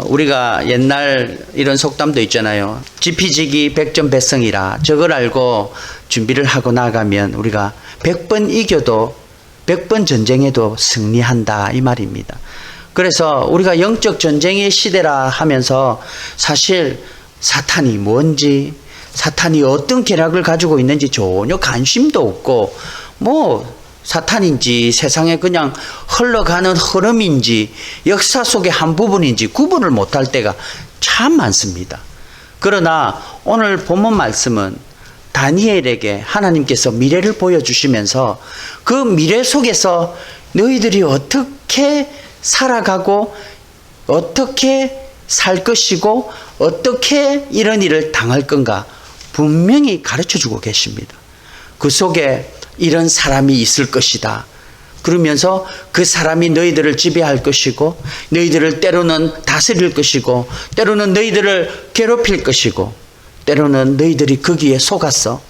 우리가 옛날 이런 속담도 있잖아요. 지피지기 백전백승이라. 저걸 알고 준비를 하고 나가면 우리가 100번 이겨도 100번 전쟁에도 승리한다 이 말입니다. 그래서 우리가 영적 전쟁의 시대라 하면서 사실 사탄이 뭔지, 사탄이 어떤 계략을 가지고 있는지 전혀 관심도 없고, 사탄인지 세상에 그냥 흘러가는 흐름인지 역사 속의 한 부분인지 구분을 못할 때가 참 많습니다. 그러나 오늘 본문 말씀은 다니엘에게 하나님께서 미래를 보여주시면서 그 미래 속에서 너희들이 어떻게 살아가고 어떻게 살 것이고 어떻게 이런 일을 당할 건가 분명히 가르쳐주고 계십니다. 그 속에 이런 사람이 있을 것이다. 그러면서 그 사람이 너희들을 지배할 것이고 너희들을 때로는 다스릴 것이고 때로는 너희들을 괴롭힐 것이고 때로는 너희들이 거기에 속아서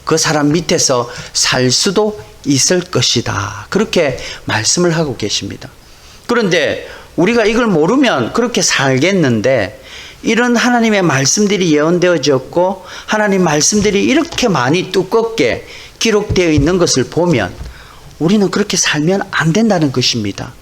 그 사람 밑에서 살 수도 있을 것이다. 그렇게 말씀을 하고 계십니다. 그런데 우리가 이걸 모르면 그렇게 살겠는데 이런 하나님의 말씀들이 예언되어졌고 하나님 말씀들이 이렇게 많이 두껍게 기록되어 있는 것을 보면 우리는 그렇게 살면 안 된다는 것입니다.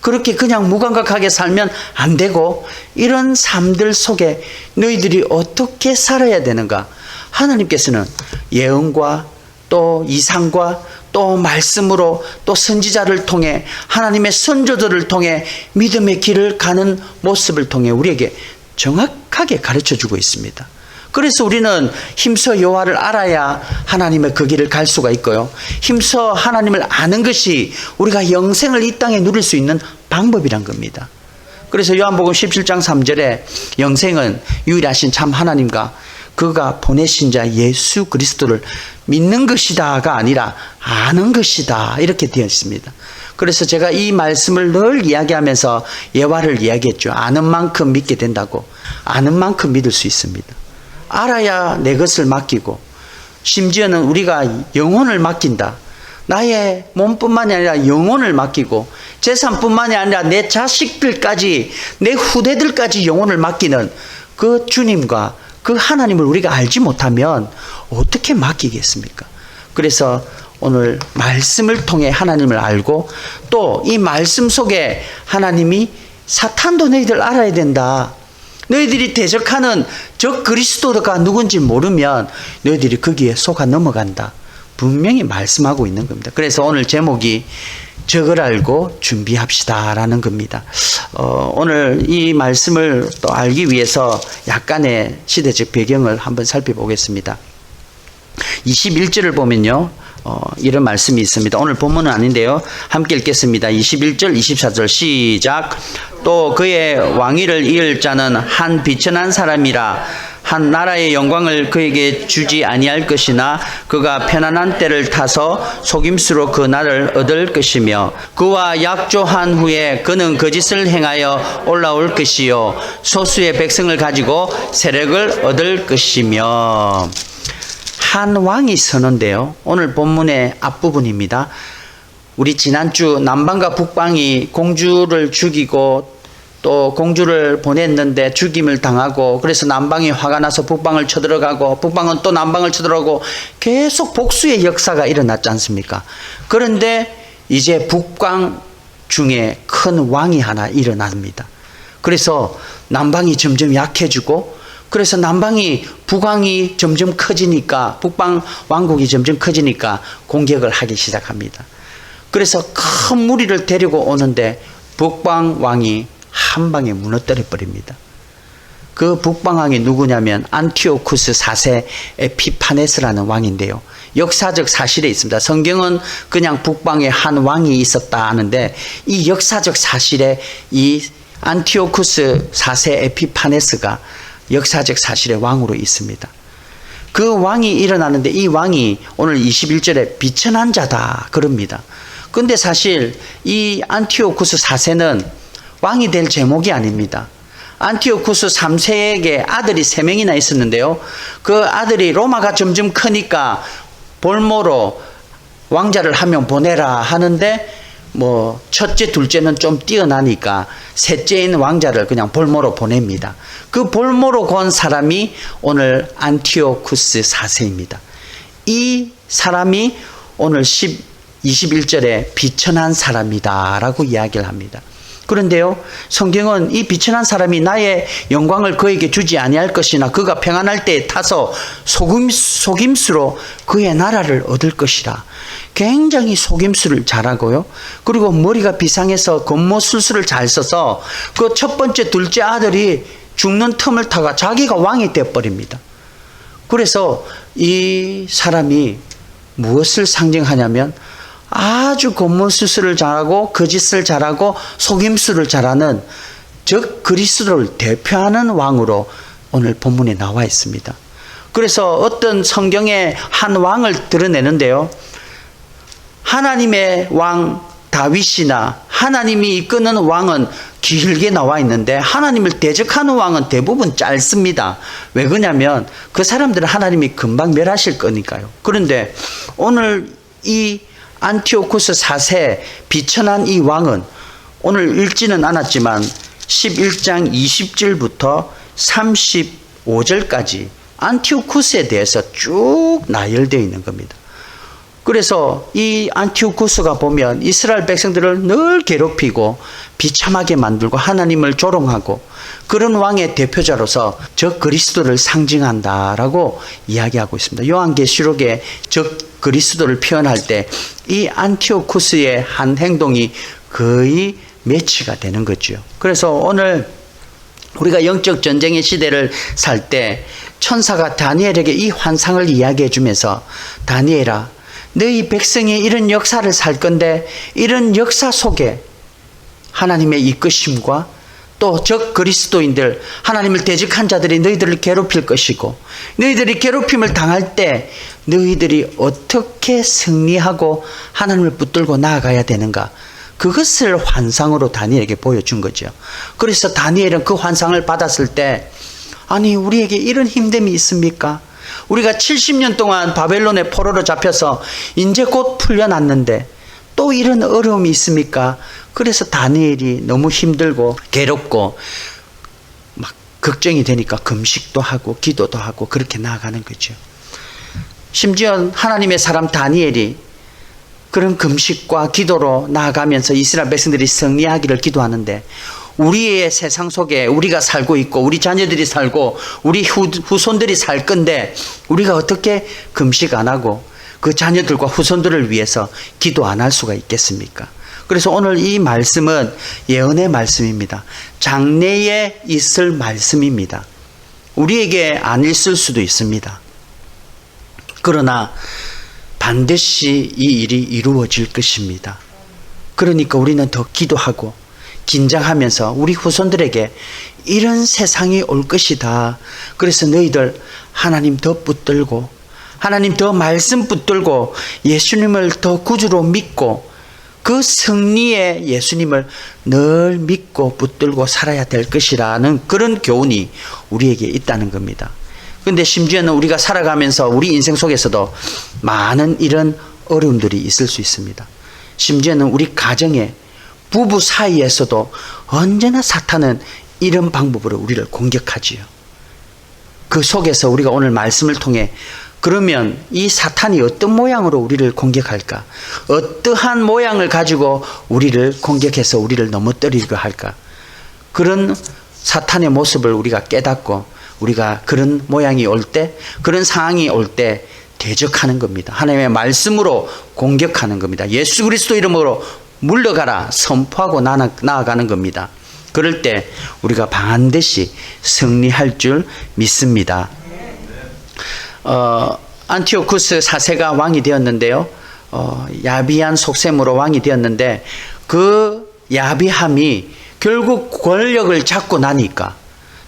그렇게 그냥 무감각하게 살면 안 되고 이런 삶들 속에 너희들이 어떻게 살아야 되는가? 하나님께서는 예언과 또 이상과 또 말씀으로 또 선지자를 통해 하나님의 선조들을 통해 믿음의 길을 가는 모습을 통해 우리에게 정확하게 가르쳐주고 있습니다. 그래서 우리는 힘써 여호와를 알아야 하나님의 그 길을 갈 수가 있고요. 힘써 하나님을 아는 것이 우리가 영생을 이 땅에 누릴 수 있는 방법이란 겁니다. 그래서 요한복음 17장 3절에 영생은 유일하신 참 하나님과 그가 보내신 자 예수 그리스도를 믿는 것이다가 아니라 아는 것이다 이렇게 되어 있습니다. 그래서 제가 이 말씀을 늘 이야기하면서 예화를 이야기했죠. 아는 만큼 믿게 된다고. 아는 만큼 믿을 수 있습니다. 알아야 내 것을 맡기고 심지어는 우리가 영혼을 맡긴다. 나의 몸뿐만이 아니라 영혼을 맡기고 재산뿐만이 아니라 내 자식들까지 내 후대들까지 영혼을 맡기는 그 주님과 그 하나님을 우리가 알지 못하면 어떻게 맡기겠습니까? 그래서 오늘 말씀을 통해 하나님을 알고 또 이 말씀 속에 하나님이 사탄도 너희들 알아야 된다. 너희들이 대적하는 적 그리스도가 누군지 모르면 너희들이 거기에 속아 넘어간다. 분명히 말씀하고 있는 겁니다. 그래서 오늘 제목이 적을 알고 준비합시다 라는 겁니다. 오늘 이 말씀을 또 알기 위해서 약간의 시대적 배경을 한번 살펴보겠습니다. 21절을 보면요. 이런 말씀이 있습니다. 오늘 본문은 아닌데요. 함께 읽겠습니다. 21절, 24절 시작. 또 그의 왕위를 이을 자는 한 비천한 사람이라 한 나라의 영광을 그에게 주지 아니할 것이나 그가 편안한 때를 타서 속임수로 그 날을 얻을 것이며 그와 약조한 후에 그는 거짓을 행하여 올라올 것이요 소수의 백성을 가지고 세력을 얻을 것이며. 한 왕이 서는데요. 오늘 본문의 앞부분입니다. 우리 지난주 남방과 북방이 공주를 죽이고 또 공주를 보냈는데 죽임을 당하고 그래서 남방이 화가 나서 북방을 쳐들어가고 북방은 또 남방을 쳐들어가고 계속 복수의 역사가 일어났지 않습니까? 그런데 이제 북방 중에 큰 왕이 하나 일어납니다. 그래서 남방이 점점 약해지고 그래서 남방이 북왕이 점점 커지니까 북방 왕국이 점점 커지니까 공격을 하기 시작합니다. 그래서 큰 무리를 데리고 오는데 북방 왕이 한 방에 무너뜨려 버립니다. 그 북방 왕이 누구냐면 안티오쿠스 4세 에피파네스라는 왕인데요. 역사적 사실에 있습니다. 성경은 그냥 북방에 한 왕이 있었다 하는데 이 역사적 사실에 이 안티오쿠스 4세 에피파네스가 역사적 사실의 왕으로 있습니다. 그 왕이 일어나는데 이 왕이 오늘 21절에 비천한 자다 그럽니다. 근데 사실 이 안티오쿠스 4세는 왕이 될 제목이 아닙니다. 안티오쿠스 3세에게 아들이 3명이나 있었는데요. 그 아들이 로마가 점점 크니까 볼모로 왕자를 한 명 보내라 하는데 첫째, 둘째는 좀 뛰어나니까 셋째인 왕자를 그냥 볼모로 보냅니다. 그 볼모로 건 사람이 오늘 안티오쿠스 4세입니다. 이 사람이 오늘 21절에 비천한 사람이다라고 이야기를 합니다. 그런데요, 성경은 이 비천한 사람이 나의 영광을 그에게 주지 아니할 것이나 그가 평안할 때에 타서 속임수로 그의 나라를 얻을 것이라. 굉장히 속임수를 잘하고요. 그리고 머리가 비상해서 겉모술수를 잘 써서 그 첫 번째, 둘째 아들이 죽는 틈을 타가 자기가 왕이 되어버립니다. 그래서 이 사람이 무엇을 상징하냐면 아주 겉모술수를 잘하고 거짓을 잘하고 속임수를 잘하는 즉 그리스도를 대표하는 왕으로 오늘 본문에 나와 있습니다. 그래서 어떤 성경의 한 왕을 드러내는데요, 하나님의 왕 다윗이나 하나님이 이끄는 왕은 길게 나와 있는데 하나님을 대적하는 왕은 대부분 짧습니다. 왜 그러냐면 그 사람들은 하나님이 금방 멸하실 거니까요. 그런데 오늘 이 안티오쿠스 4세 비천한 이 왕은 오늘 읽지는 않았지만 11장 20절부터 35절까지 안티오쿠스에 대해서 쭉 나열되어 있는 겁니다. 그래서 이 안티오쿠스가 보면 이스라엘 백성들을 늘 괴롭히고 비참하게 만들고 하나님을 조롱하고 그런 왕의 대표자로서 저 그리스도를 상징한다라고 이야기하고 있습니다. 요한계시록에 저 그리스도를 표현할 때 이 안티오쿠스의 한 행동이 거의 매치가 되는 거죠. 그래서 오늘 우리가 영적 전쟁의 시대를 살 때 천사가 다니엘에게 이 환상을 이야기해 주면서 다니엘아, 너희 백성이 이런 역사를 살 건데 이런 역사 속에 하나님의 이끄심과 또 적 그리스도인들, 하나님을 대적한 자들이 너희들을 괴롭힐 것이고 너희들이 괴롭힘을 당할 때 너희들이 어떻게 승리하고 하나님을 붙들고 나아가야 되는가, 그것을 환상으로 다니엘에게 보여준 거죠. 그래서 다니엘은 그 환상을 받았을 때 아니 우리에게 이런 힘듦이 있습니까? 우리가 70년 동안 바벨론의 포로로 잡혀서 이제 곧 풀려났는데 또 이런 어려움이 있습니까? 그래서 다니엘이 너무 힘들고 괴롭고 막 걱정이 되니까 금식도 하고 기도도 하고 그렇게 나아가는 거죠. 심지어 하나님의 사람 다니엘이 그런 금식과 기도로 나아가면서 이스라엘 백성들이 승리하기를 기도하는데 우리의 세상 속에 우리가 살고 있고 우리 자녀들이 살고 우리 후손들이 살 건데 우리가 어떻게 금식 안 하고 그 자녀들과 후손들을 위해서 기도 안 할 수가 있겠습니까? 그래서 오늘 이 말씀은 예언의 말씀입니다. 장래에 있을 말씀입니다. 우리에게 안 있을 수도 있습니다. 그러나 반드시 이 일이 이루어질 것입니다. 그러니까 우리는 더 기도하고 긴장하면서 우리 후손들에게 이런 세상이 올 것이다. 그래서 너희들 하나님 더 붙들고 하나님 더 말씀 붙들고 예수님을 더 구주로 믿고 그 승리의 예수님을 늘 믿고 붙들고 살아야 될 것이라는 그런 교훈이 우리에게 있다는 겁니다. 그런데 심지어는 우리가 살아가면서 우리 인생 속에서도 많은 이런 어려움들이 있을 수 있습니다. 심지어는 우리 가정에 부부 사이에서도 언제나 사탄은 이런 방법으로 우리를 공격하지요. 그 속에서 우리가 오늘 말씀을 통해 그러면 이 사탄이 어떤 모양으로 우리를 공격할까? 어떠한 모양을 가지고 우리를 공격해서 우리를 넘어뜨리려 할까? 그런 사탄의 모습을 우리가 깨닫고 우리가 그런 모양이 올 때, 그런 상황이 올 때 대적하는 겁니다. 하나님의 말씀으로 공격하는 겁니다. 예수 그리스도 이름으로 물러가라 선포하고 나아가는 겁니다. 그럴 때 우리가 반드시 승리할 줄 믿습니다. 안티오쿠스 4세가 왕이 되었는데요. 야비한 속셈으로 왕이 되었는데 그 야비함이 결국 권력을 잡고 나니까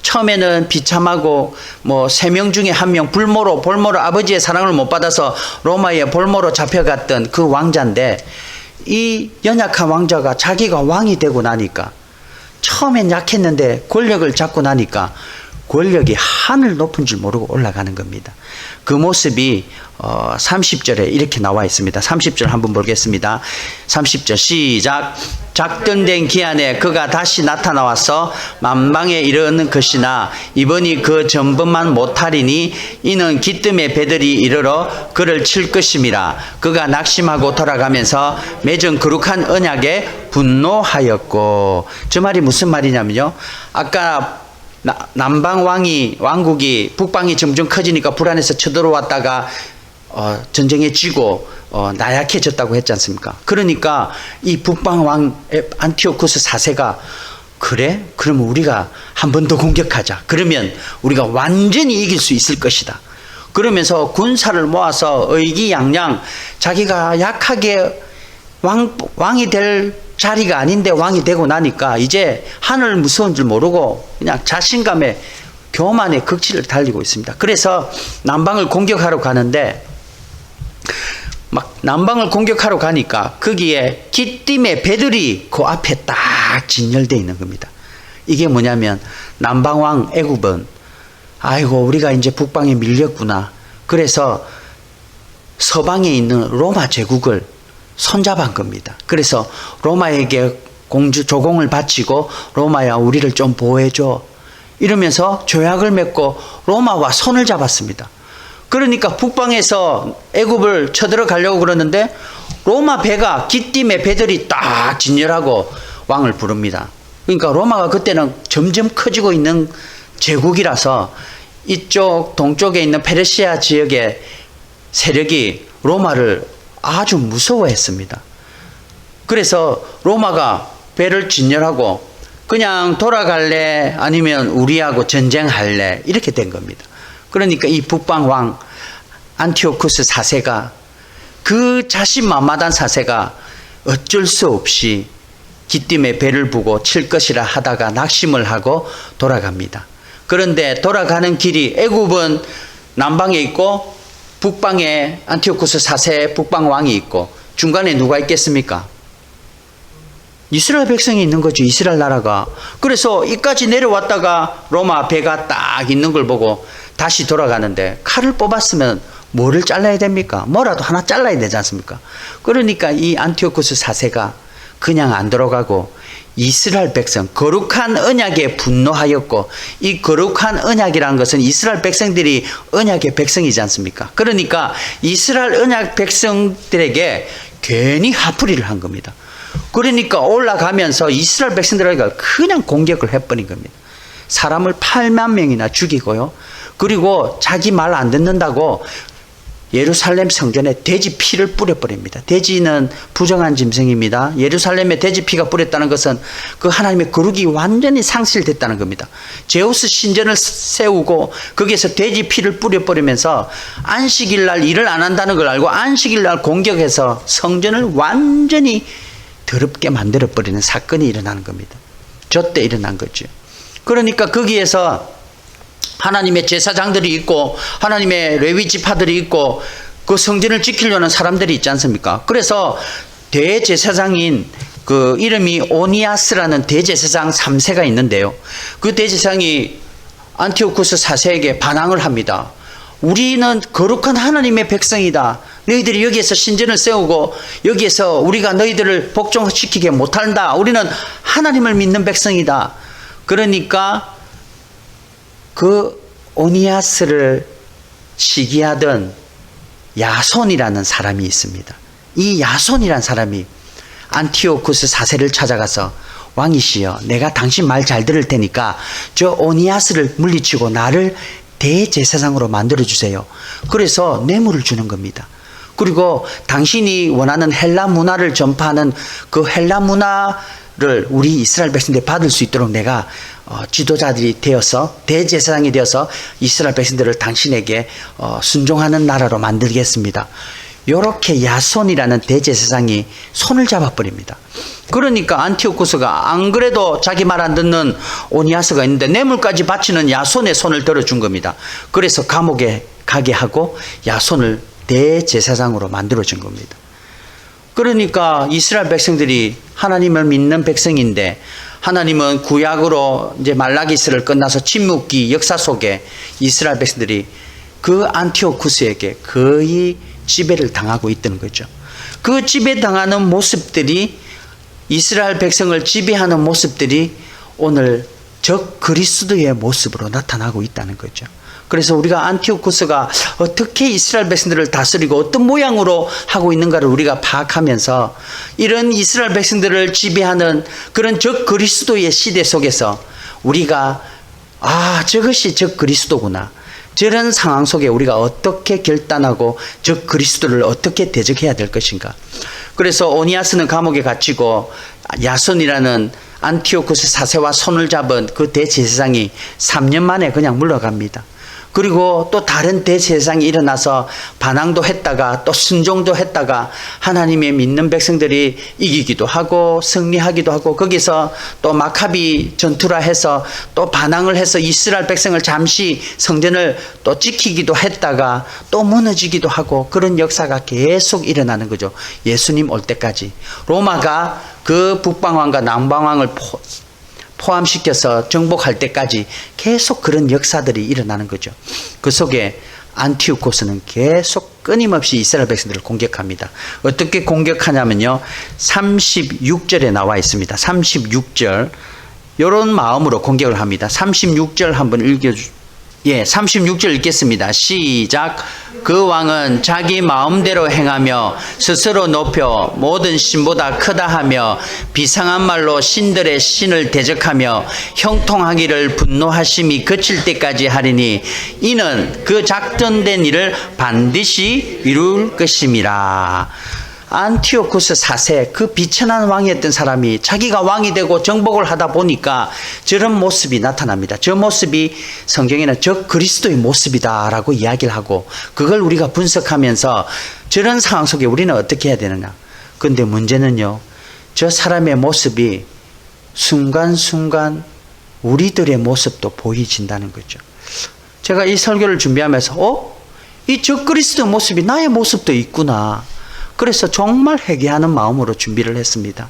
처음에는 비참하고 3명 중에 1명 볼모로 아버지의 사랑을 못 받아서 로마의 볼모로 잡혀갔던 그 왕자인데 이 연약한 왕자가 자기가 왕이 되고 나니까 처음엔 약했는데 권력을 잡고 나니까 권력이 하늘 높은 줄 모르고 올라가는 겁니다. 그 모습이 30절에 이렇게 나와 있습니다. 30절 한번 보겠습니다. 30절 시작. 작정된 기한에 그가 다시 나타나와서 만방에 이르는 것이나 이번이 그 전번만 못하리니 이는 기뜸의 배들이 이르러 그를 칠 것임이라. 그가 낙심하고 돌아가면서 맺은 거룩한 언약에 분노하였고. 저 말이 무슨 말이냐면요, 아까 남방 왕국이 북방이 점점 커지니까 불안해서 쳐들어왔다가 전쟁에 지고 나약해졌다고 했지 않습니까? 그러니까 이 북방 왕 안티오쿠스 4세가 그래? 그러면 우리가 한 번 더 공격하자. 그러면 우리가 완전히 이길 수 있을 것이다. 그러면서 군사를 모아서 의기양양, 자기가 약하게 왕이 될 자리가 아닌데 왕이 되고 나니까 이제 하늘 무서운 줄 모르고 그냥 자신감에 교만의 극치를 달리고 있습니다. 그래서 남방을 공격하러 가는데 막 남방을 공격하러 가니까 거기에 기띔의 배들이 그 앞에 딱 진열되어 있는 겁니다. 이게 뭐냐면 남방왕 애굽은 아이고 우리가 이제 북방에 밀렸구나. 그래서 서방에 있는 로마 제국을 손잡은 겁니다. 그래서 로마에게 조공을 바치고 로마야 우리를 좀 보호해줘 이러면서 조약을 맺고 로마와 손을 잡았습니다. 그러니까 북방에서 애굽을 쳐들어가려고 그러는데 로마 배가 기띔의 배들이 딱 진열하고 왕을 부릅니다. 그러니까 로마가 그때는 점점 커지고 있는 제국이라서 이쪽 동쪽에 있는 페르시아 지역의 세력이 로마를 아주 무서워했습니다. 그래서 로마가 배를 진열하고 그냥 돌아갈래 아니면 우리하고 전쟁할래 이렇게 된 겁니다. 그러니까 이 북방 왕 안티오쿠스 4세가 그 자신만마한 4세가 어쩔 수 없이 기띔의 배를 보고 칠 것이라 하다가 낙심을 하고 돌아갑니다. 그런데 돌아가는 길이 애굽은 남방에 있고 북방에 안티오쿠스 4세 북방 왕이 있고 중간에 누가 있겠습니까? 이스라엘 백성이 있는 거죠. 이스라엘 나라가. 그래서 이까지 내려왔다가 로마 배가 딱 있는 걸 보고 다시 돌아가는데 칼을 뽑았으면 뭐를 잘라야 됩니까? 뭐라도 하나 잘라야 되지 않습니까? 그러니까 이 안티오쿠스 4세가 그냥 안 들어가고 이스라엘 백성, 거룩한 언약에 분노하였고, 이 거룩한 언약이라는 것은 이스라엘 백성들이 언약의 백성이지 않습니까? 그러니까 이스라엘 언약 백성들에게 괜히 화풀이를 한 겁니다. 그러니까 올라가면서 이스라엘 백성들에게 그냥 공격을 해버린 겁니다. 사람을 8만 명이나 죽이고요. 그리고 자기 말 안 듣는다고 예루살렘 성전에 돼지 피를 뿌려버립니다. 돼지는 부정한 짐승입니다. 예루살렘에 돼지 피가 뿌렸다는 것은 그 하나님의 거룩이 완전히 상실됐다는 겁니다. 제우스 신전을 세우고 거기에서 돼지 피를 뿌려버리면서 안식일 날 일을 안 한다는 걸 알고 안식일 날 공격해서 성전을 완전히 더럽게 만들어버리는 사건이 일어나는 겁니다. 저때 일어난 거죠. 그러니까 거기에서 하나님의 제사장들이 있고 하나님의 레위 지파들이 있고 그 성전을 지키려는 사람들이 있지 않습니까? 그래서 대제사장인 그 이름이 오니아스라는 대제사장 3세가 있는데요. 그 대제사장이 안티오쿠스 4세에게 반항을 합니다. 우리는 거룩한 하나님의 백성이다. 너희들이 여기에서 신전을 세우고 여기에서 우리가 너희들을 복종시키게 못한다. 우리는 하나님을 믿는 백성이다. 그러니까 그 오니아스를 시기하던 야손이라는 사람이 있습니다. 이 야손이라는 사람이 안티오쿠스 4세를 찾아가서 왕이시여, 내가 당신 말 잘 들을 테니까 저 오니아스를 물리치고 나를 대제사장으로 만들어주세요. 그래서 뇌물을 주는 겁니다. 그리고 당신이 원하는 헬라 문화를 전파하는 그 헬라 문화를 우리 이스라엘 백성들이 받을 수 있도록 내가 지도자들이 되어서 대제사장이 되어서 이스라엘 백성들을 당신에게 순종하는 나라로 만들겠습니다. 이렇게 야손이라는 대제사장이 손을 잡아버립니다. 그러니까 안티오쿠스가 안 그래도 자기 말 안 듣는 오니아스가 있는데 뇌물까지 바치는 야손의 손을 들어준 겁니다. 그래서 감옥에 가게 하고 야손을 대제사장으로 만들어준 겁니다. 그러니까 이스라엘 백성들이 하나님을 믿는 백성인데 하나님은 구약으로 이제 말라기스를 끝나서 침묵기 역사 속에 이스라엘 백성들이 그 안티오쿠스에게 거의 지배를 당하고 있던 거죠. 그 지배당하는 모습들이, 이스라엘 백성을 지배하는 모습들이 오늘 적 그리스도의 모습으로 나타나고 있다는 거죠. 그래서 우리가 안티오쿠스가 어떻게 이스라엘 백성들을 다스리고 어떤 모양으로 하고 있는가를 우리가 파악하면서 이런 이스라엘 백성들을 지배하는 그런 적 그리스도의 시대 속에서 우리가 저것이 적 그리스도구나, 저런 상황 속에 우리가 어떻게 결단하고 적 그리스도를 어떻게 대적해야 될 것인가. 그래서 오니아스는 감옥에 갇히고 야손이라는 안티오쿠스 사세와 손을 잡은 그 대제사장이 3년 만에 그냥 물러갑니다. 그리고 또 다른 대제사장이 일어나서 반항도 했다가 또 순종도 했다가 하나님의 믿는 백성들이 이기기도 하고 승리하기도 하고, 거기서 또 마카비 전투라 해서 또 반항을 해서 이스라엘 백성을 잠시 성전을 또 지키기도 했다가 또 무너지기도 하고, 그런 역사가 계속 일어나는 거죠. 예수님 올 때까지. 로마가 그 북방왕과 남방왕을 포함시켜서 정복할 때까지 계속 그런 역사들이 일어나는 거죠. 그 속에 안티오코스는 계속 끊임없이 이스라엘 백성들을 공격합니다. 어떻게 공격하냐면요, 36절에 나와 있습니다. 36절, 이런 마음으로 공격을 합니다. 36절 한번 읽어주세요. 36절 읽겠습니다. 시작. 그 왕은 자기 마음대로 행하며 스스로 높여 모든 신보다 크다 하며 비상한 말로 신들의 신을 대적하며 형통하기를 분노하심이 그칠 때까지 하리니 이는 그 작전된 일을 반드시 이룰 것임이라. 안티오쿠스 4세, 그 비천한 왕이었던 사람이 자기가 왕이 되고 정복을 하다 보니까 저런 모습이 나타납니다. 저 모습이 성경에는 적 그리스도의 모습이다라고 이야기를 하고, 그걸 우리가 분석하면서 저런 상황 속에 우리는 어떻게 해야 되느냐. 그런데 문제는요, 저 사람의 모습이 순간순간 우리들의 모습도 보여진다는 거죠. 제가 이 설교를 준비하면서 이 적 그리스도의 모습이 나의 모습도 있구나. 그래서 정말 회개하는 마음으로 준비를 했습니다.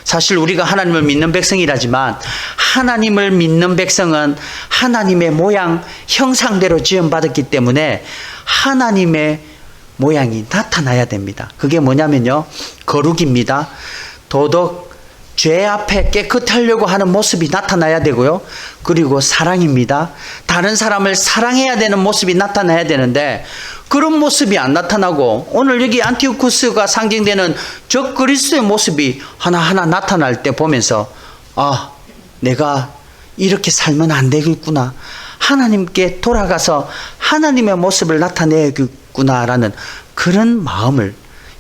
사실 우리가 하나님을 믿는 백성이라지만 하나님을 믿는 백성은 하나님의 모양, 형상대로 지음받았기 때문에 하나님의 모양이 나타나야 됩니다. 그게 뭐냐면요, 거룩입니다. 도덕, 죄 앞에 깨끗하려고 하는 모습이 나타나야 되고요. 그리고 사랑입니다. 다른 사람을 사랑해야 되는 모습이 나타나야 되는데 그런 모습이 안 나타나고, 오늘 여기 안티오쿠스가 상징되는 적 그리스도의 모습이 하나하나 나타날 때 보면서 내가 이렇게 살면 안 되겠구나, 하나님께 돌아가서 하나님의 모습을 나타내야겠구나라는 그런 마음을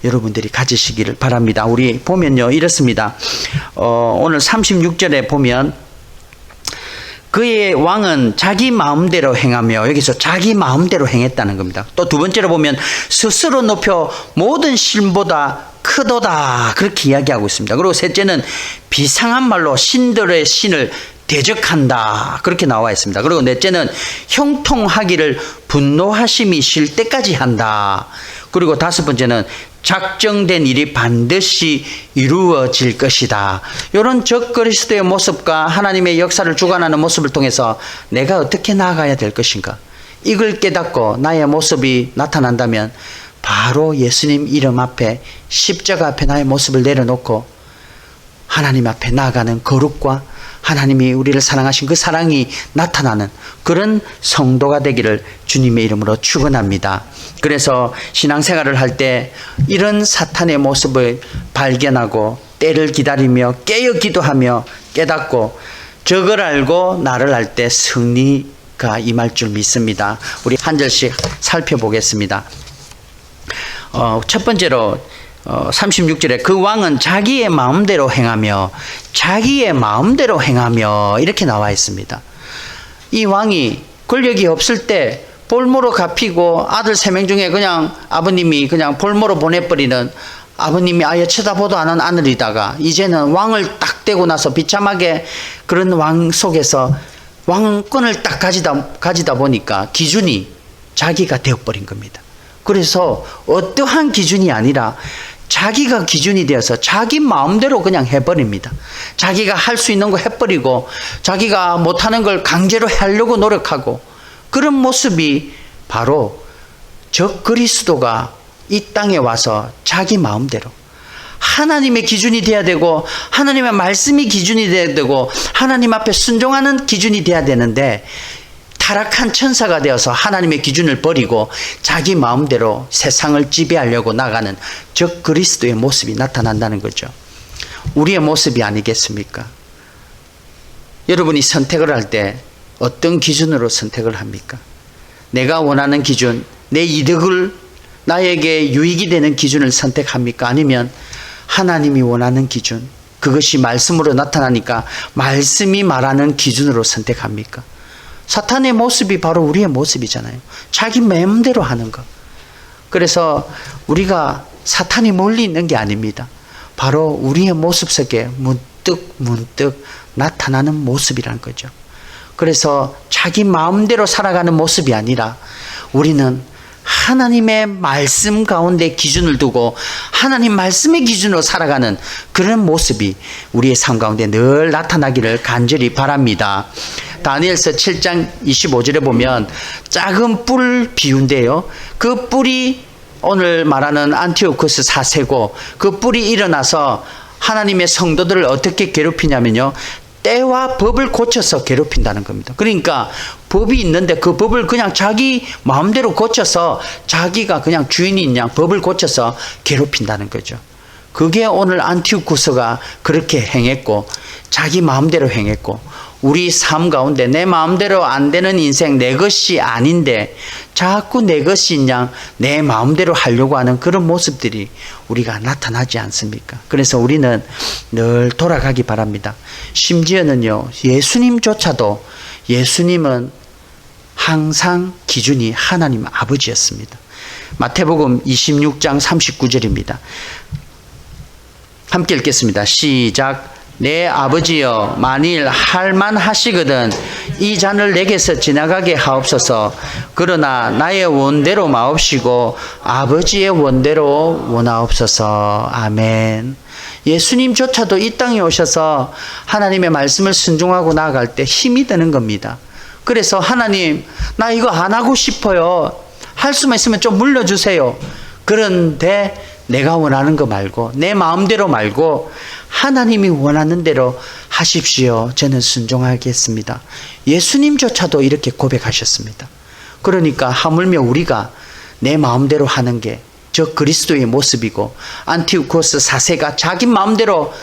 여러분들이 가지시기를 바랍니다. 우리 보면요, 이렇습니다. 오늘 36절에 보면 그의 왕은 자기 마음대로 행하며, 여기서 자기 마음대로 행했다는 겁니다. 또 두 번째로 보면 스스로 높여 모든 신보다 크도다, 그렇게 이야기하고 있습니다. 그리고 셋째는 비상한 말로 신들의 신을 대적한다, 그렇게 나와 있습니다. 그리고 넷째는 형통하기를 분노하심이 쉴 때까지 한다. 그리고 다섯 번째는 작정된 일이 반드시 이루어질 것이다. 이런 적 그리스도의 모습과 하나님의 역사를 주관하는 모습을 통해서 내가 어떻게 나아가야 될 것인가, 이걸 깨닫고 나의 모습이 나타난다면 바로 예수님 이름 앞에, 십자가 앞에 나의 모습을 내려놓고 하나님 앞에 나아가는 거룩과 하나님이 우리를 사랑하신 그 사랑이 나타나는 그런 성도가 되기를 주님의 이름으로 축원합니다. 그래서 신앙생활을 할 때 이런 사탄의 모습을 발견하고 때를 기다리며 깨어 기도하며 깨닫고 적을 알고 나를 알 때 승리가 임할 줄 믿습니다. 우리 한 절씩 살펴보겠습니다. 첫 번째로 36절에 그 왕은 자기의 마음대로 행하며, 자기의 마음대로 행하며 이렇게 나와 있습니다. 이 왕이 권력이 없을 때 볼모로 갚히고 아들 3명 중에 그냥 아버님이 그냥 볼모로 보내버리는, 아버님이 아예 쳐다보도 않은 아들이다가 이제는 왕을 딱 대고 나서 비참하게 그런 왕 속에서 왕권을 딱 가지다 보니까 기준이 자기가 되어버린 겁니다. 그래서 어떠한 기준이 아니라 자기가 기준이 되어서 자기 마음대로 그냥 해버립니다. 자기가 할 수 있는 거 해버리고 자기가 못하는 걸 강제로 하려고 노력하고, 그런 모습이 바로 적 그리스도가 이 땅에 와서 자기 마음대로 하나님의 기준이 돼야 되고 하나님의 말씀이 기준이 돼야 되고 하나님 앞에 순종하는 기준이 돼야 되는데, 타락한 천사가 되어서 하나님의 기준을 버리고 자기 마음대로 세상을 지배하려고 나가는 적 그리스도의 모습이 나타난다는 거죠. 우리의 모습이 아니겠습니까? 여러분이 선택을 할 때 어떤 기준으로 선택을 합니까? 내가 원하는 기준, 내 이득을, 나에게 유익이 되는 기준을 선택합니까? 아니면 하나님이 원하는 기준, 그것이 말씀으로 나타나니까 말씀이 말하는 기준으로 선택합니까? 사탄의 모습이 바로 우리의 모습이잖아요. 자기 마음대로 하는 것. 그래서 우리가 사탄이 멀리 있는 게 아닙니다. 바로 우리의 모습 속에 문득 나타나는 모습이라는 거죠. 그래서 자기 마음대로 살아가는 모습이 아니라 우리는 하나님의 말씀 가운데 기준을 두고 하나님 말씀의 기준으로 살아가는 그런 모습이 우리의 삶 가운데 늘 나타나기를 간절히 바랍니다. 다니엘서 7장 25절에 보면 작은 뿔 비유인데요. 그 뿔이 오늘 말하는 안티오코스 4세고, 그 뿔이 일어나서 하나님의 성도들을 어떻게 괴롭히냐면요, 때와 법을 고쳐서 괴롭힌다는 겁니다. 그러니까 법이 있는데 그 법을 그냥 자기 마음대로 고쳐서 자기가 그냥 주인인 양 법을 고쳐서 괴롭힌다는 거죠. 그게 오늘 안티오쿠스가 그렇게 행했고 자기 마음대로 행했고, 우리 삶 가운데 내 마음대로 안 되는 인생, 내 것이 아닌데 자꾸 내 것인 양 내 마음대로 하려고 하는 그런 모습들이 우리가 나타나지 않습니까? 그래서 우리는 늘 돌아가기 바랍니다. 심지어는요, 예수님조차도, 예수님은 항상 기준이 하나님 아버지였습니다. 마태복음 26장 39절입니다. 함께 읽겠습니다. 시작. 내 아버지여, 만일 할만하시거든 이 잔을 내게서 지나가게 하옵소서. 그러나 나의 원대로 마옵시고 아버지의 원대로 원하옵소서. 아멘. 예수님조차도 이 땅에 오셔서 하나님의 말씀을 순종하고 나아갈 때 힘이 드는 겁니다. 그래서 하나님, 나 이거 안 하고 싶어요. 할 수만 있으면 좀 물려주세요. 그런데 내가 원하는 거 말고, 내 마음대로 말고 하나님이 원하는 대로 하십시오. 저는 순종하겠습니다. 예수님조차도 이렇게 고백하셨습니다. 그러니까 하물며 우리가 내 마음대로 하는 게 저 그리스도의 모습이고, 안티오코스 4세가 자기 마음대로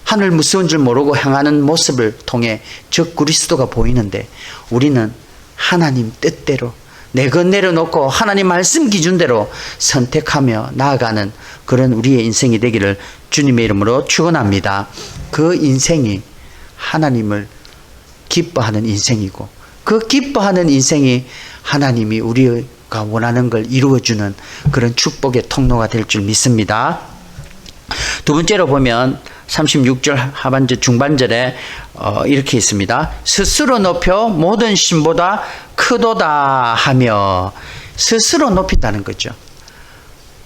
하늘 무서운 줄 모르고 향하는 모습을 통해 저 그리스도가 보이는데, 우리는 하나님 뜻대로 내 것 내려놓고 하나님 말씀 기준대로 선택하며 나아가는 그런 우리의 인생이 되기를 주님의 이름으로 축원합니다. 그 인생이 하나님을 기뻐하는 인생이고, 그 기뻐하는 인생이 하나님이 우리가 원하는 걸 이루어주는 그런 축복의 통로가 될 줄 믿습니다. 두 번째로 보면 36절 하반절 중반절에 이렇게 있습니다. 스스로 높여 모든 신보다 크도다 하며, 스스로 높인다는 거죠.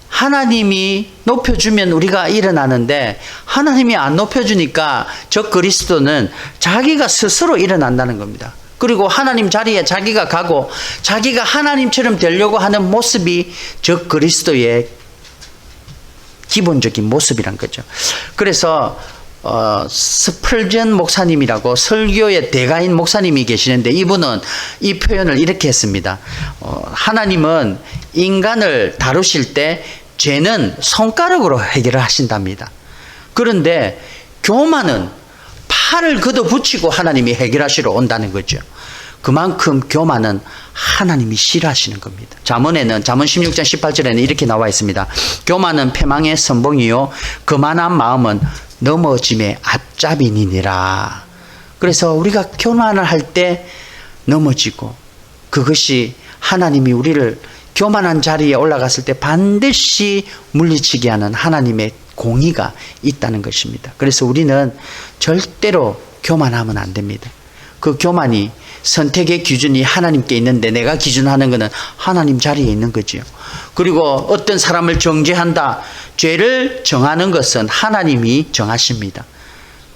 하나님이 높여주면 우리가 일어나는데 하나님이 안 높여주니까 저 그리스도는 자기가 스스로 일어난다는 겁니다. 그리고 하나님 자리에 자기가 가고 자기가 하나님처럼 되려고 하는 모습이 저 그리스도의 기본적인 모습이란 거죠. 그래서 스펄전 목사님이라고 설교의 대가인 목사님이 계시는데, 이분은 이 표현을 이렇게 했습니다. 하나님은 인간을 다루실 때 죄는 손가락으로 해결을 하신답니다. 그런데 교만은 팔을 걷어붙이고 하나님이 해결하시러 온다는 거죠. 그만큼 교만은 하나님이 싫어하시는 겁니다. 잠언에는, 잠언 16장 18절에는 이렇게 나와 있습니다. 교만은 패망의 선봉이요 거만한 마음은 넘어짐의 앞잡이니라. 그래서 우리가 교만을 할 때 넘어지고, 그것이 하나님이 우리를 교만한 자리에 올라갔을 때 반드시 물리치게 하는 하나님의 공의가 있다는 것입니다. 그래서 우리는 절대로 교만하면 안 됩니다. 그 교만이 선택의 기준이 하나님께 있는데 내가 기준하는 것은 하나님 자리에 있는 거지요. 그리고 어떤 사람을 정죄한다, 죄를 정하는 것은 하나님이 정하십니다.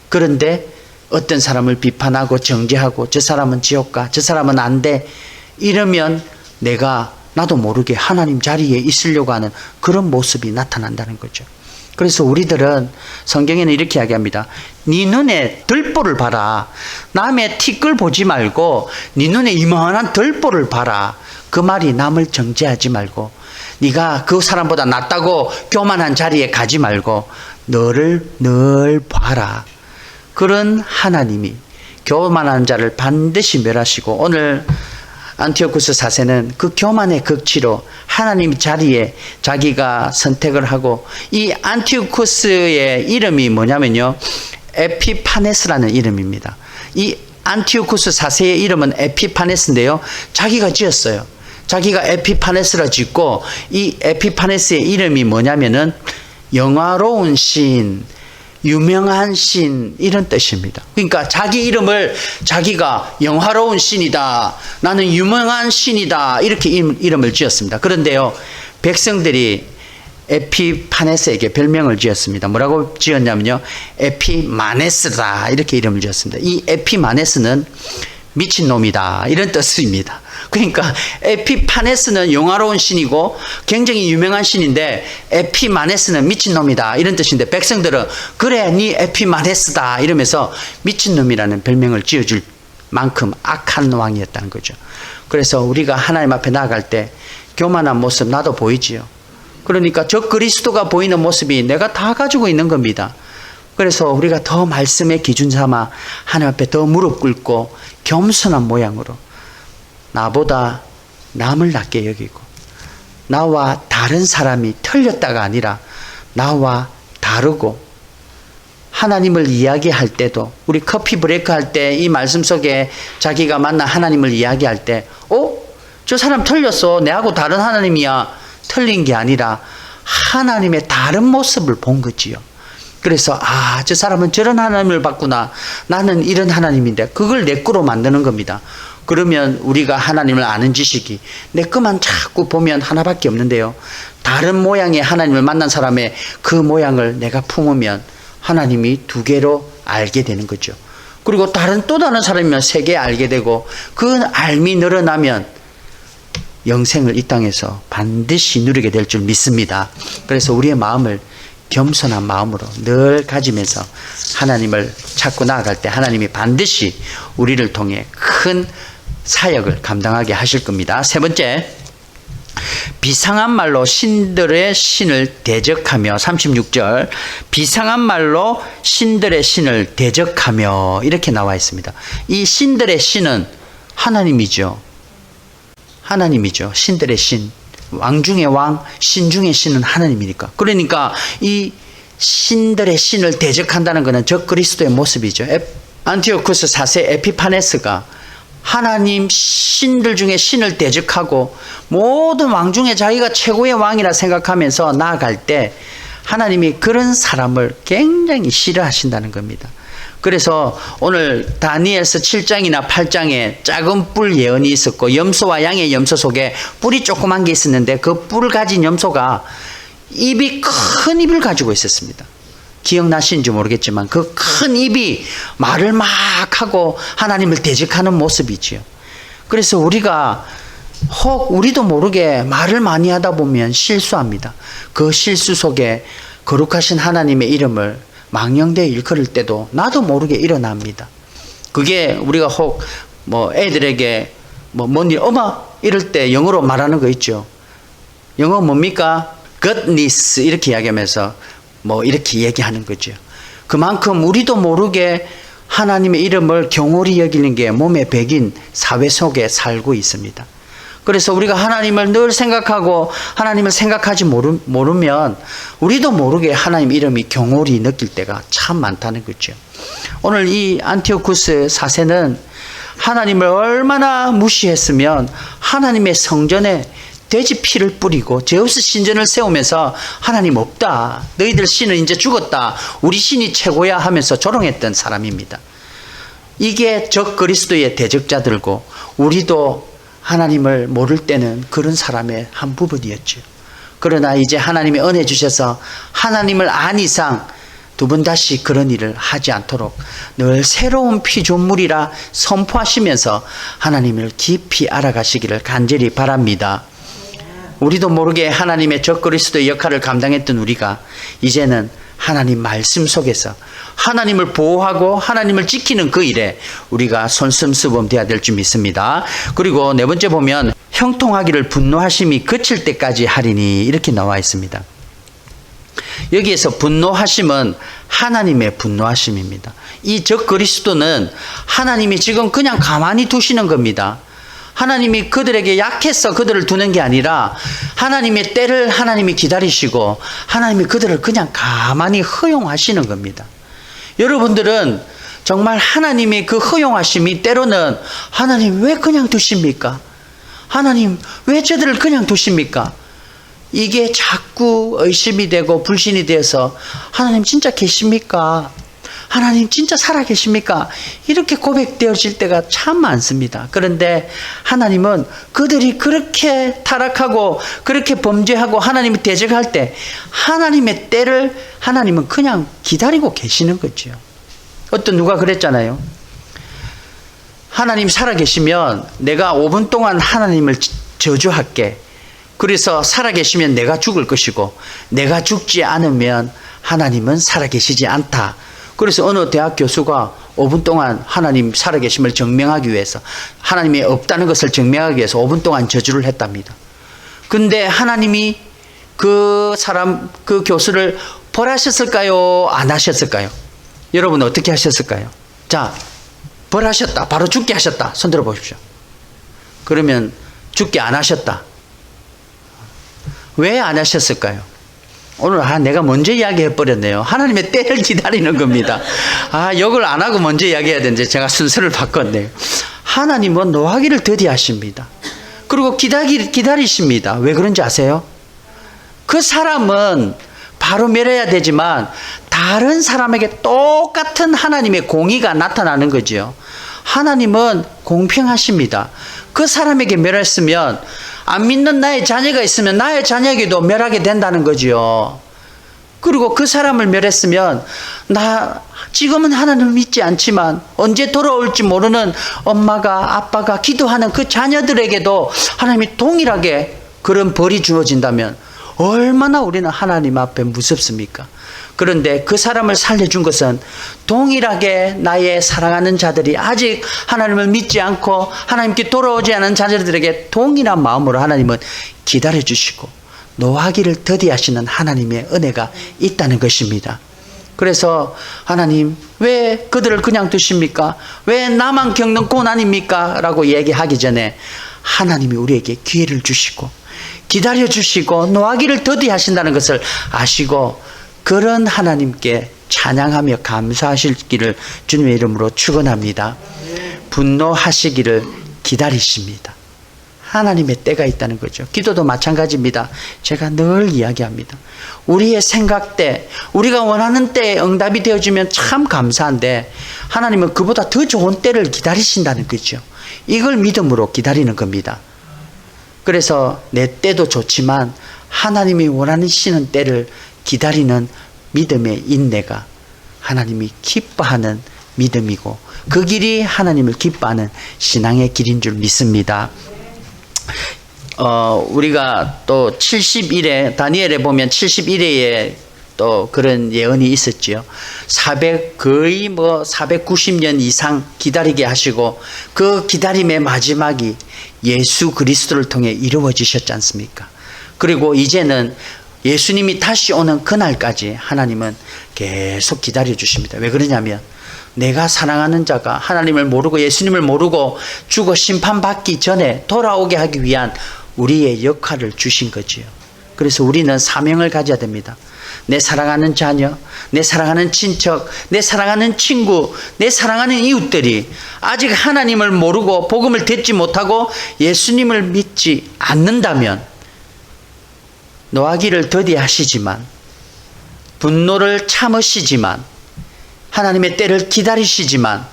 그런데 어떤 사람을 비판하고 정죄하고 저 사람은 지옥 가, 저 사람은 안 돼, 이러면 내가 나도 모르게 하나님 자리에 있으려고 하는 그런 모습이 나타난다는 거죠. 그래서 우리들은 성경에는 이렇게 이야기합니다. 네 눈에 들보를 봐라. 남의 티끌 보지 말고 네 눈에 이만한 들보를 봐라. 그 말이 남을 정죄하지 말고 네가 그 사람보다 낫다고 교만한 자리에 가지 말고 너를 늘 봐라. 그런 하나님이 교만한 자를 반드시 멸하시고, 오늘 안티오쿠스 4세는 그 교만의 극치로 하나님 자리에 자기가 선택을 하고, 이 안티오쿠스의 이름이 뭐냐면요, 에피파네스라는 이름입니다. 이 안티오쿠스 4세의 이름은 에피파네스인데요, 자기가 지었어요. 자기가 에피파네스라 짓고, 이 에피파네스의 이름이 뭐냐면은 영화로운 신, 유명한 신, 이런 뜻입니다. 그러니까 자기 이름을 자기가 영화로운 신이다, 나는 유명한 신이다, 이렇게 이름을 지었습니다. 그런데요, 백성들이 에피파네스에게 별명을 지었습니다. 뭐라고 지었냐면요, 에피마네스다, 이렇게 이름을 지었습니다. 이 에피마네스는 미친놈이다, 이런 뜻입니다. 그러니까 에피파네스는 영화로운 신이고 굉장히 유명한 신인데 에피마네스는 미친놈이다, 이런 뜻인데 백성들은 그래 네 에피마네스다 이러면서 미친놈이라는 별명을 지어줄 만큼 악한 왕이었다는 거죠. 그래서 우리가 하나님 앞에 나아갈 때 교만한 모습 나도 보이지요. 그러니까 저 그리스도가 보이는 모습이 내가 다 가지고 있는 겁니다. 그래서 우리가 더 말씀의 기준 삼아 하나님 앞에 더 무릎 꿇고 겸손한 모양으로 나보다 남을 낮게 여기고 나와 다른 사람이 틀렸다가 아니라 나와 다르고, 하나님을 이야기할 때도 우리 커피 브레이크 할 때 이 말씀 속에 자기가 만난 하나님을 이야기할 때 저 사람 틀렸어, 내하고 다른 하나님이야, 틀린 게 아니라 하나님의 다른 모습을 본 거지요. 그래서 저 사람은 저런 하나님을 봤구나, 나는 이런 하나님인데, 그걸 내 거로 만드는 겁니다. 그러면 우리가 하나님을 아는 지식이 내 것만 자꾸 보면 하나밖에 없는데요, 다른 모양의 하나님을 만난 사람의 그 모양을 내가 품으면 하나님이 두 개로 알게 되는 거죠. 그리고 또 다른 사람이면 세 개 알게 되고, 그 알미 늘어나면 영생을 이 땅에서 반드시 누리게 될 줄 믿습니다. 그래서 우리의 마음을 겸손한 마음으로 늘 가지면서 하나님을 찾고 나아갈 때 하나님이 반드시 우리를 통해 큰 사역을 감당하게 하실 겁니다. 세 번째, 비상한 말로 신들의 신을 대적하며, 36절, 비상한 말로 신들의 신을 대적하며, 이렇게 나와 있습니다. 이 신들의 신은 하나님이죠. 하나님이죠. 신들의 신, 왕 중의 왕, 신 중의 신은 하나님이니까. 그러니까 이 신들의 신을 대적한다는 것은 저 그리스도의 모습이죠. 안티오쿠스 4세 에피파네스가 하나님 신들 중에 신을 대적하고 모든 왕 중에 자기가 최고의 왕이라 생각하면서 나아갈 때 하나님이 그런 사람을 굉장히 싫어하신다는 겁니다. 그래서 오늘 다니엘서 7장이나 8장에 작은 뿔 예언이 있었고, 염소와 양의 염소 속에 뿔이 조그만 게 있었는데 그 뿔을 가진 염소가 큰 입을 가지고 있었습니다. 기억나시는지 모르겠지만 그 큰 입이 말을 막 하고 하나님을 대적하는 모습이지요. 그래서 우리가 우리도 모르게 말을 많이 하다 보면 실수합니다. 그 실수 속에 거룩하신 하나님의 이름을 망령되어 일컬을 때도 나도 모르게 일어납니다. 그게 우리가 애들에게 뭔 일, 어머 이럴 때 영어로 말하는 거 있죠. 영어 뭡니까? goodness 이렇게 이야기하면서 이렇게 얘기하는 거죠. 그만큼 우리도 모르게 하나님의 이름을 경홀히 여기는 게 몸에 배긴 사회 속에 살고 있습니다. 그래서 우리가 하나님을 늘 생각하고 하나님을 생각하지 모르면 우리도 모르게 하나님 이름이 경홀히 느낄 때가 참 많다는 거죠. 오늘 이 안티오쿠스 4세는 하나님을 얼마나 무시했으면 하나님의 성전에 돼지 피를 뿌리고 제우스 신전을 세우면서 하나님 없다, 너희들 신은 이제 죽었다, 우리 신이 최고야 하면서 조롱했던 사람입니다. 이게 적 그리스도의 대적자들고 우리도 하나님을 모를 때는 그런 사람의 한 부분이었죠. 그러나 이제 하나님이 은혜 주셔서 하나님을 안 이상 두 번 다시 그런 일을 하지 않도록 늘 새로운 피조물이라 선포하시면서 하나님을 깊이 알아가시기를 간절히 바랍니다. 우리도 모르게 하나님의 적 그리스도의 역할을 감당했던 우리가 이제는 하나님 말씀 속에서 하나님을 보호하고 하나님을 지키는 그 일에 우리가 솔선수범 되어야 될 줄 믿습니다. 그리고 네 번째 보면 형통하기를 분노하심이 그칠 때까지 하리니 이렇게 나와 있습니다. 여기에서 분노하심은 하나님의 분노하심입니다. 이 적 그리스도는 하나님이 지금 그냥 가만히 두시는 겁니다. 하나님이 그들에게 약해서 그들을 두는 게 아니라 하나님의 때를 하나님이 기다리시고 하나님이 그들을 그냥 가만히 허용하시는 겁니다. 여러분들은 정말 하나님의 그 허용하심이 때로는 하나님 왜 그냥 두십니까? 하나님 왜 저들을 그냥 두십니까? 이게 자꾸 의심이 되고 불신이 되어서 하나님 진짜 계십니까? 하나님 진짜 살아 계십니까? 이렇게 고백되어질 때가 참 많습니다. 그런데 하나님은 그들이 그렇게 타락하고 그렇게 범죄하고 하나님이 대적할 때 하나님의 때를 하나님은 그냥 기다리고 계시는 거죠. 어떤 누가 그랬잖아요. 하나님 살아 계시면 내가 5분 동안 하나님을 저주할게. 그래서 살아 계시면 내가 죽을 것이고 내가 죽지 않으면 하나님은 살아 계시지 않다. 그래서 어느 대학 교수가 5분 동안 하나님 살아계심을 증명하기 위해서 하나님이 없다는 것을 증명하기 위해서 5분 동안 저주를 했답니다. 근데 하나님이 그 사람, 그 교수를 벌하셨을까요? 안 하셨을까요? 여러분 어떻게 하셨을까요? 자, 벌하셨다. 바로 죽게 하셨다. 손 들어 보십시오. 그러면 죽게 안 하셨다. 왜 안 하셨을까요? 오늘 내가 먼저 이야기해 버렸네요. 하나님의 때를 기다리는 겁니다. 욕을 안 하고 먼저 이야기해야 되는데 제가 순서를 바꿨네요. 하나님은 노하기를 더디하십니다. 그리고 기다리십니다. 왜 그런지 아세요? 그 사람은 바로 멸해야 되지만 다른 사람에게 똑같은 하나님의 공의가 나타나는 거지요. 하나님은 공평하십니다. 그 사람에게 멸했으면 안 믿는 나의 자녀가 있으면 나의 자녀에게도 멸하게 된다는 거지요. 그리고 그 사람을 멸했으면 나 지금은 하나님을 믿지 않지만 언제 돌아올지 모르는 엄마가 아빠가 기도하는 그 자녀들에게도 하나님이 동일하게 그런 벌이 주어진다면 얼마나 우리는 하나님 앞에 무섭습니까? 그런데 그 사람을 살려준 것은 동일하게 나의 사랑하는 자들이 아직 하나님을 믿지 않고 하나님께 돌아오지 않은 자들에게 동일한 마음으로 하나님은 기다려주시고 노하기를 더디하시는 하나님의 은혜가 있다는 것입니다. 그래서 하나님 왜 그들을 그냥 두십니까? 왜 나만 겪는 고난입니까? 라고 얘기하기 전에 하나님이 우리에게 기회를 주시고 기다려주시고 노하기를 더디하신다는 것을 아시고 그런 하나님께 찬양하며 감사하시기를 주님의 이름으로 축원합니다. 분노하시기를 기다리십니다. 하나님의 때가 있다는 거죠. 기도도 마찬가지입니다. 제가 늘 이야기합니다. 우리의 생각대, 우리가 원하는 때에 응답이 되어지면 참 감사한데 하나님은 그보다 더 좋은 때를 기다리신다는 거죠. 이걸 믿음으로 기다리는 겁니다. 그래서 내 때도 좋지만 하나님이 원하시는 때를 기다리는 믿음의 인내가 하나님이 기뻐하는 믿음이고 그 길이 하나님을 기뻐하는 신앙의 길인 줄 믿습니다. 우리가 또 70일에 다니엘에 보면 71회에 또 그런 예언이 있었지요. 거의 490년 이상 기다리게 하시고 그 기다림의 마지막이 예수 그리스도를 통해 이루어지셨지 않습니까? 그리고 이제는 예수님이 다시 오는 그날까지 하나님은 계속 기다려 주십니다. 왜 그러냐면 내가 사랑하는 자가 하나님을 모르고 예수님을 모르고 죽어 심판받기 전에 돌아오게 하기 위한 우리의 역할을 주신 거지요. 그래서 우리는 사명을 가져야 됩니다. 내 사랑하는 자녀, 내 사랑하는 친척, 내 사랑하는 친구, 내 사랑하는 이웃들이 아직 하나님을 모르고 복음을 듣지 못하고 예수님을 믿지 않는다면 노하기를 더디하시지만 분노를 참으시지만 하나님의 때를 기다리시지만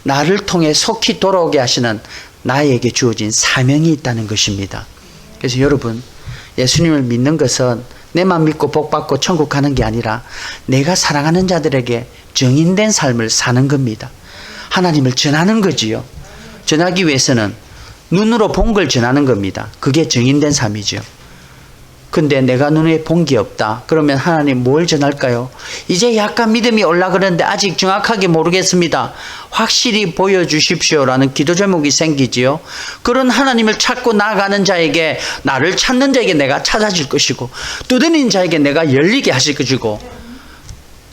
나를 통해 속히 돌아오게 하시는 나에게 주어진 사명이 있다는 것입니다. 그래서 여러분, 예수님을 믿는 것은 내만 믿고 복받고 천국 가는 게 아니라 내가 사랑하는 자들에게 정인된 삶을 사는 겁니다. 하나님을 전하는 거지요. 전하기 위해서는 눈으로 본 걸 전하는 겁니다. 그게 정인된 삶이죠. 근데 내가 눈에 본 게 없다. 그러면 하나님 뭘 전할까요? 이제 약간 믿음이 올라가는데 아직 정확하게 모르겠습니다. 확실히 보여주십시오라는 기도 제목이 생기지요. 그런 하나님을 찾고 나아가는 자에게, 나를 찾는 자에게 내가 찾아줄 것이고, 두드리는 자에게 내가 열리게 하실 것이고,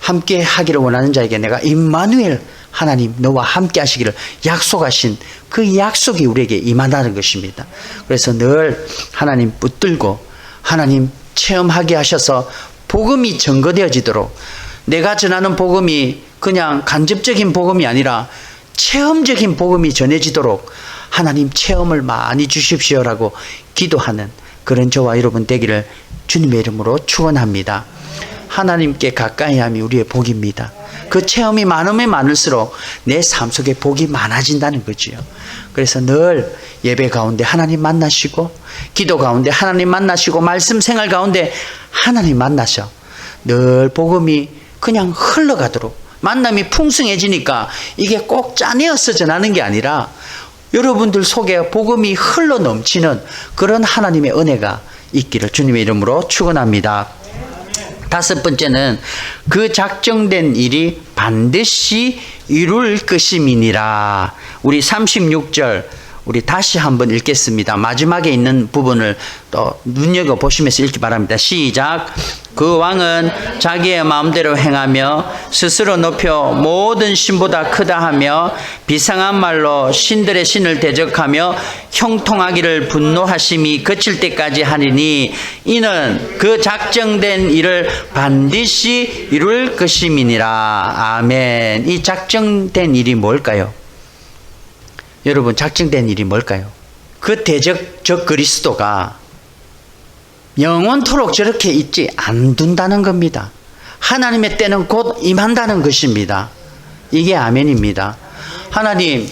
함께 하기를 원하는 자에게 내가 임마누엘, 하나님 너와 함께 하시기를 약속하신 그 약속이 우리에게 임한다는 것입니다. 그래서 늘 하나님 붙들고 하나님 체험하게 하셔서 복음이 증거되어지도록, 내가 전하는 복음이 그냥 간접적인 복음이 아니라 체험적인 복음이 전해지도록 하나님 체험을 많이 주십시오라고 기도하는 그런 저와 여러분 되기를 주님의 이름으로 축원합니다. 하나님께 가까이 함이 우리의 복입니다. 그 체험이 많으면 많을수록 내 삶 속에 복이 많아진다는 거지요. 그래서 늘 예배 가운데 하나님 만나시고, 기도 가운데 하나님 만나시고, 말씀 생활 가운데 하나님 만나셔 늘 복음이 그냥 흘러가도록, 만남이 풍성해지니까 이게 꼭 짜내어서 전하는 게 아니라 여러분들 속에 복음이 흘러 넘치는 그런 하나님의 은혜가 있기를 주님의 이름으로 축원합니다. 다섯 번째는 그 작정된 일이 반드시 이룰 것임이니라. 우리 36절 우리 다시 한번 읽겠습니다. 마지막에 있는 부분을 또 눈여겨보시면서 읽기 바랍니다. 시작. 그 왕은 자기의 마음대로 행하며 스스로 높여 모든 신보다 크다 하며 비상한 말로 신들의 신을 대적하며 형통하기를 분노하심이 그칠 때까지 하리니 이는 그 작정된 일을 반드시 이룰 것임이니라. 아멘. 이 작정된 일이 뭘까요? 여러분, 작정된 일이 뭘까요? 그 대적 그리스도가 영원토록 저렇게 있지 않둔다는 겁니다. 하나님의 때는 곧 임한다는 것입니다. 이게 아멘입니다. 하나님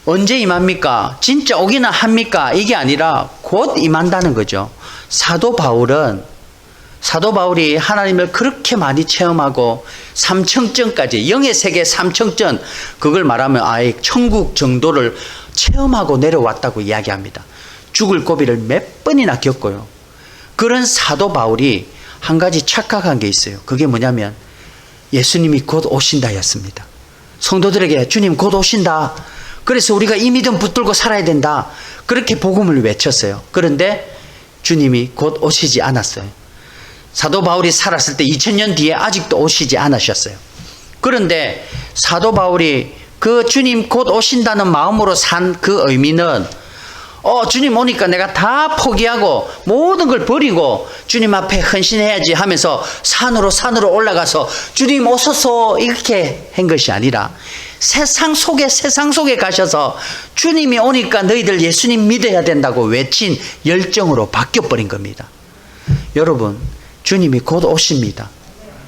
언제 임합니까? 진짜 오기나 합니까? 이게 아니라 곧 임한다는 거죠. 사도 바울이 하나님을 그렇게 많이 체험하고 삼청전까지, 영의 세계 삼청전, 그걸 말하면 아예 천국 정도를 체험하고 내려왔다고 이야기합니다. 죽을 고비를 몇 번이나 겪고요. 그런 사도 바울이 한 가지 착각한 게 있어요. 그게 뭐냐면 예수님이 곧 오신다였습니다. 성도들에게 주님 곧 오신다. 그래서 우리가 이 믿음 붙들고 살아야 된다. 그렇게 복음을 외쳤어요. 그런데 주님이 곧 오시지 않았어요. 사도 바울이 살았을 때 2000년 뒤에 아직도 오시지 않으셨어요. 그런데 사도 바울이 그 주님 곧 오신다는 마음으로 산 그 의미는 주님 오니까 내가 다 포기하고 모든 걸 버리고 주님 앞에 헌신해야지 하면서 산으로 올라가서 주님 오소서 이렇게 한 것이 아니라 세상 속에 가셔서 주님이 오니까 너희들 예수님 믿어야 된다고 외친 열정으로 바뀌어버린 겁니다. 여러분, 주님이 곧 오십니다.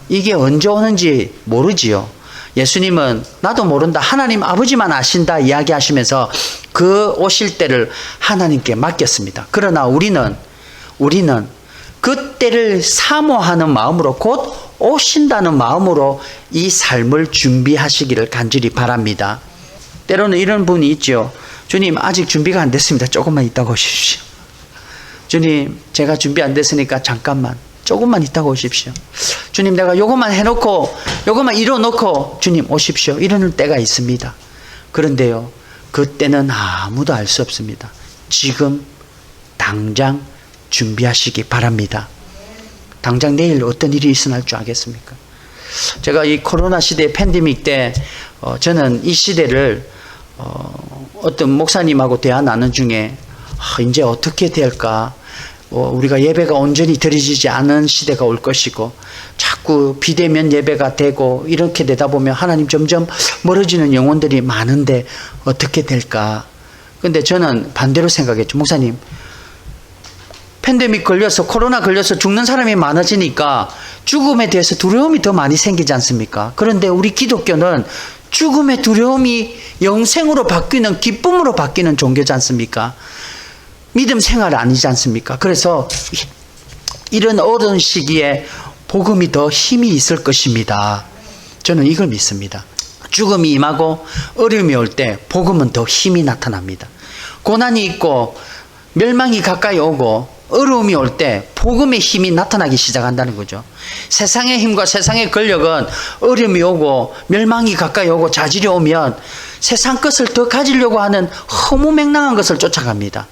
이게 언제 오는지 모르지요. 예수님은 나도 모른다, 하나님 아버지만 아신다 이야기하시면서 그 오실 때를 하나님께 맡겼습니다. 그러나 우리는 그 때를 사모하는 마음으로, 곧 오신다는 마음으로 이 삶을 준비하시기를 간절히 바랍니다. 때로는 이런 분이 있죠. 주님 아직 준비가 안 됐습니다. 조금만 있다가 오십시오. 주님 제가 준비 안 됐으니까 잠깐만, 조금만 있다가 오십시오. 주님 내가 요것만 해놓고 요것만 이뤄놓고 주님 오십시오. 이러는 때가 있습니다. 그런데요, 그때는 아무도 알 수 없습니다. 지금 당장 준비하시기 바랍니다. 당장 내일 어떤 일이 일어날 줄 알겠습니까? 제가 이 코로나 시대 팬데믹 때 저는 이 시대를 어떤 목사님하고 대화 나눈 중에 이제 어떻게 될까, 우리가 예배가 온전히 드려지지 않은 시대가 올 것이고 자꾸 비대면 예배가 되고 이렇게 되다 보면 하나님 점점 멀어지는 영혼들이 많은데 어떻게 될까. 근데 저는 반대로 생각했죠. 목사님, 팬데믹 걸려서, 코로나 걸려서 죽는 사람이 많아지니까 죽음에 대해서 두려움이 더 많이 생기지 않습니까? 그런데 우리 기독교는 죽음의 두려움이 영생으로 바뀌는, 기쁨으로 바뀌는 종교지 않습니까? 믿음 생활 아니지 않습니까? 그래서 이런 어려운 시기에 복음이 더 힘이 있을 것입니다. 저는 이걸 믿습니다. 죽음이 임하고 어려움이 올 때 복음은 더 힘이 나타납니다. 고난이 있고 멸망이 가까이 오고 어려움이 올 때 복음의 힘이 나타나기 시작한다는 거죠. 세상의 힘과 세상의 권력은 어려움이 오고 멸망이 가까이 오고 자질이 오면 세상 것을 더 가지려고 하는 허무맹랑한 것을 쫓아갑니다.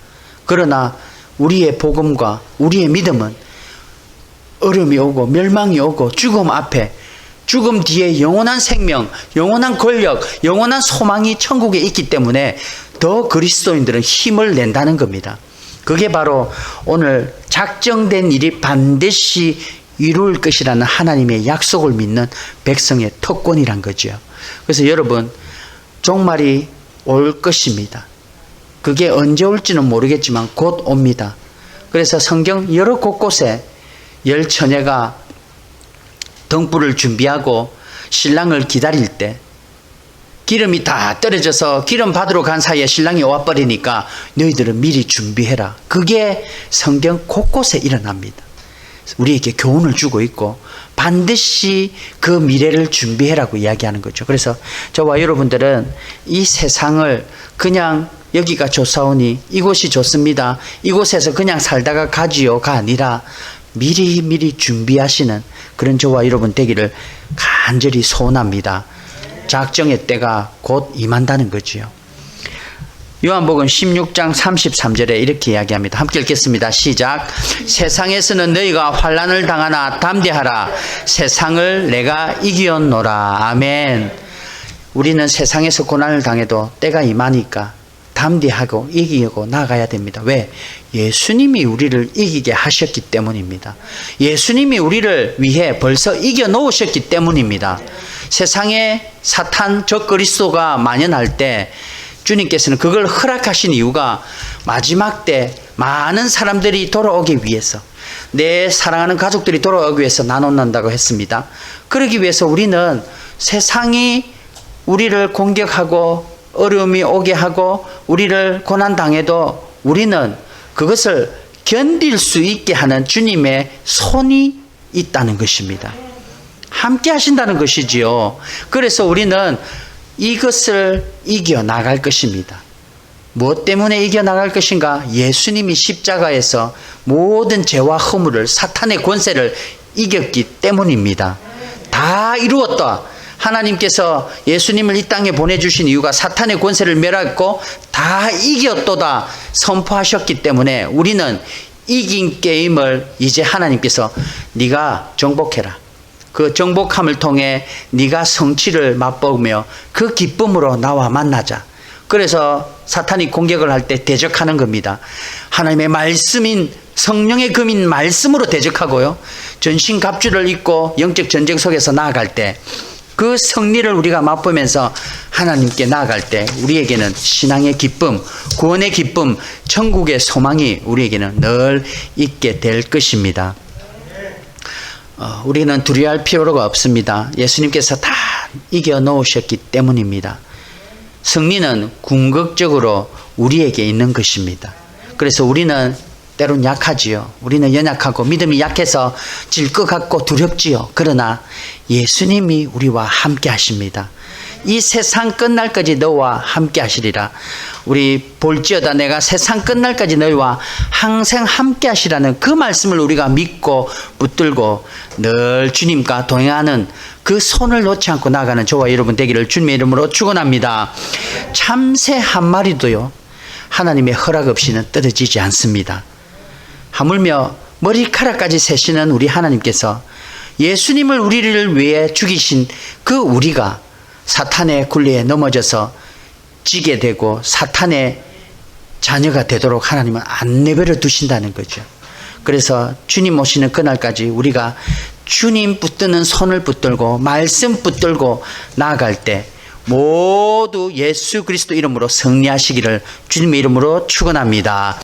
그러나 우리의 복음과 우리의 믿음은 어려움이 오고 멸망이 오고 죽음 앞에, 죽음 뒤에 영원한 생명, 영원한 권력, 영원한 소망이 천국에 있기 때문에 더 그리스도인들은 힘을 낸다는 겁니다. 그게 바로 오늘 작정된 일이 반드시 이룰 것이라는 하나님의 약속을 믿는 백성의 특권이란 거죠. 그래서 여러분, 종말이 올 것입니다. 그게 언제 올지는 모르겠지만 곧 옵니다. 그래서 성경 여러 곳곳에 열 처녀가 등불을 준비하고 신랑을 기다릴 때 기름이 다 떨어져서 기름 받으러 간 사이에 신랑이 와버리니까 너희들은 미리 준비해라. 그게 성경 곳곳에 일어납니다. 우리에게 교훈을 주고 있고 반드시 그 미래를 준비해라고 이야기하는 거죠. 그래서 저와 여러분들은 이 세상을 그냥 여기가 좋사오니 이곳이 좋습니다, 이곳에서 그냥 살다가 가지요가 아니라 미리 준비하시는 그런 저와 여러분 되기를 간절히 소원합니다. 작정의 때가 곧 임한다는 거지요. 요한복음 16장 33절에 이렇게 이야기합니다. 함께 읽겠습니다. 시작. 세상에서는 너희가 환난을 당하나 담대하라. 세상을 내가 이기었노라. 아멘. 우리는 세상에서 고난을 당해도 때가 임하니까 담대하고 이기고 나가야 됩니다. 왜? 예수님이 우리를 이기게 하셨기 때문입니다. 예수님이 우리를 위해 벌써 이겨 놓으셨기 때문입니다. 세상에 사탄 적그리스도가 만연할 때 주님께서는 그걸 허락하신 이유가 마지막 때 많은 사람들이 돌아오기 위해서, 내 사랑하는 가족들이 돌아오기 위해서 나눠난다고 했습니다. 그러기 위해서 우리는 세상이 우리를 공격하고 어려움이 오게 하고 우리를 고난당해도 우리는 그것을 견딜 수 있게 하는 주님의 손이 있다는 것입니다. 함께 하신다는 것이지요. 그래서 우리는 이것을 이겨나갈 것입니다. 무엇 때문에 이겨나갈 것인가? 예수님이 십자가에서 모든 죄와 허물을, 사탄의 권세를 이겼기 때문입니다. 다 이루었다. 하나님께서 예수님을 이 땅에 보내주신 이유가 사탄의 권세를 멸하고 다 이겼도다 선포하셨기 때문에 우리는 이긴 게임을 이제 하나님께서 네가 정복해라. 그 정복함을 통해 네가 성취를 맛보며 그 기쁨으로 나와 만나자. 그래서 사탄이 공격을 할 때 대적하는 겁니다. 하나님의 말씀인 성령의 금인 말씀으로 대적하고요. 전신갑주를 입고 영적 전쟁 속에서 나아갈 때 그 승리를 우리가 맛보면서 하나님께 나아갈 때 우리에게는 신앙의 기쁨, 구원의 기쁨, 천국의 소망이 우리에게는 늘 있게 될 것입니다. 우리는 두려워할 필요가 없습니다. 예수님께서 다 이겨 놓으셨기 때문입니다. 승리는 궁극적으로 우리에게 있는 것입니다. 그래서 우리는 때론 약하지요. 우리는 연약하고 믿음이 약해서 질 것 같고 두렵지요. 그러나 예수님이 우리와 함께 하십니다. 이 세상 끝날까지 너와 함께 하시리라. 우리 볼지어다 내가 세상 끝날까지 너희와 항상 함께 하시라는 그 말씀을 우리가 믿고 붙들고 늘 주님과 동행하는 그 손을 놓지 않고 나가는 저와 여러분 되기를 주님의 이름으로 축원합니다. 참새 한 마리도요 하나님의 허락 없이는 떨어지지 않습니다. 하물며 머리카락까지 세시는 우리 하나님께서 예수님을 우리를 위해 죽이신 그 우리가 사탄의 굴레에 넘어져서 지게 되고 사탄의 자녀가 되도록 하나님은 안 내버려 두신다는 거죠. 그래서 주님 오시는 그날까지 우리가 주님 붙드는 손을 붙들고 말씀 붙들고 나아갈 때 모두 예수 그리스도 이름으로 승리하시기를 주님의 이름으로 축원합니다.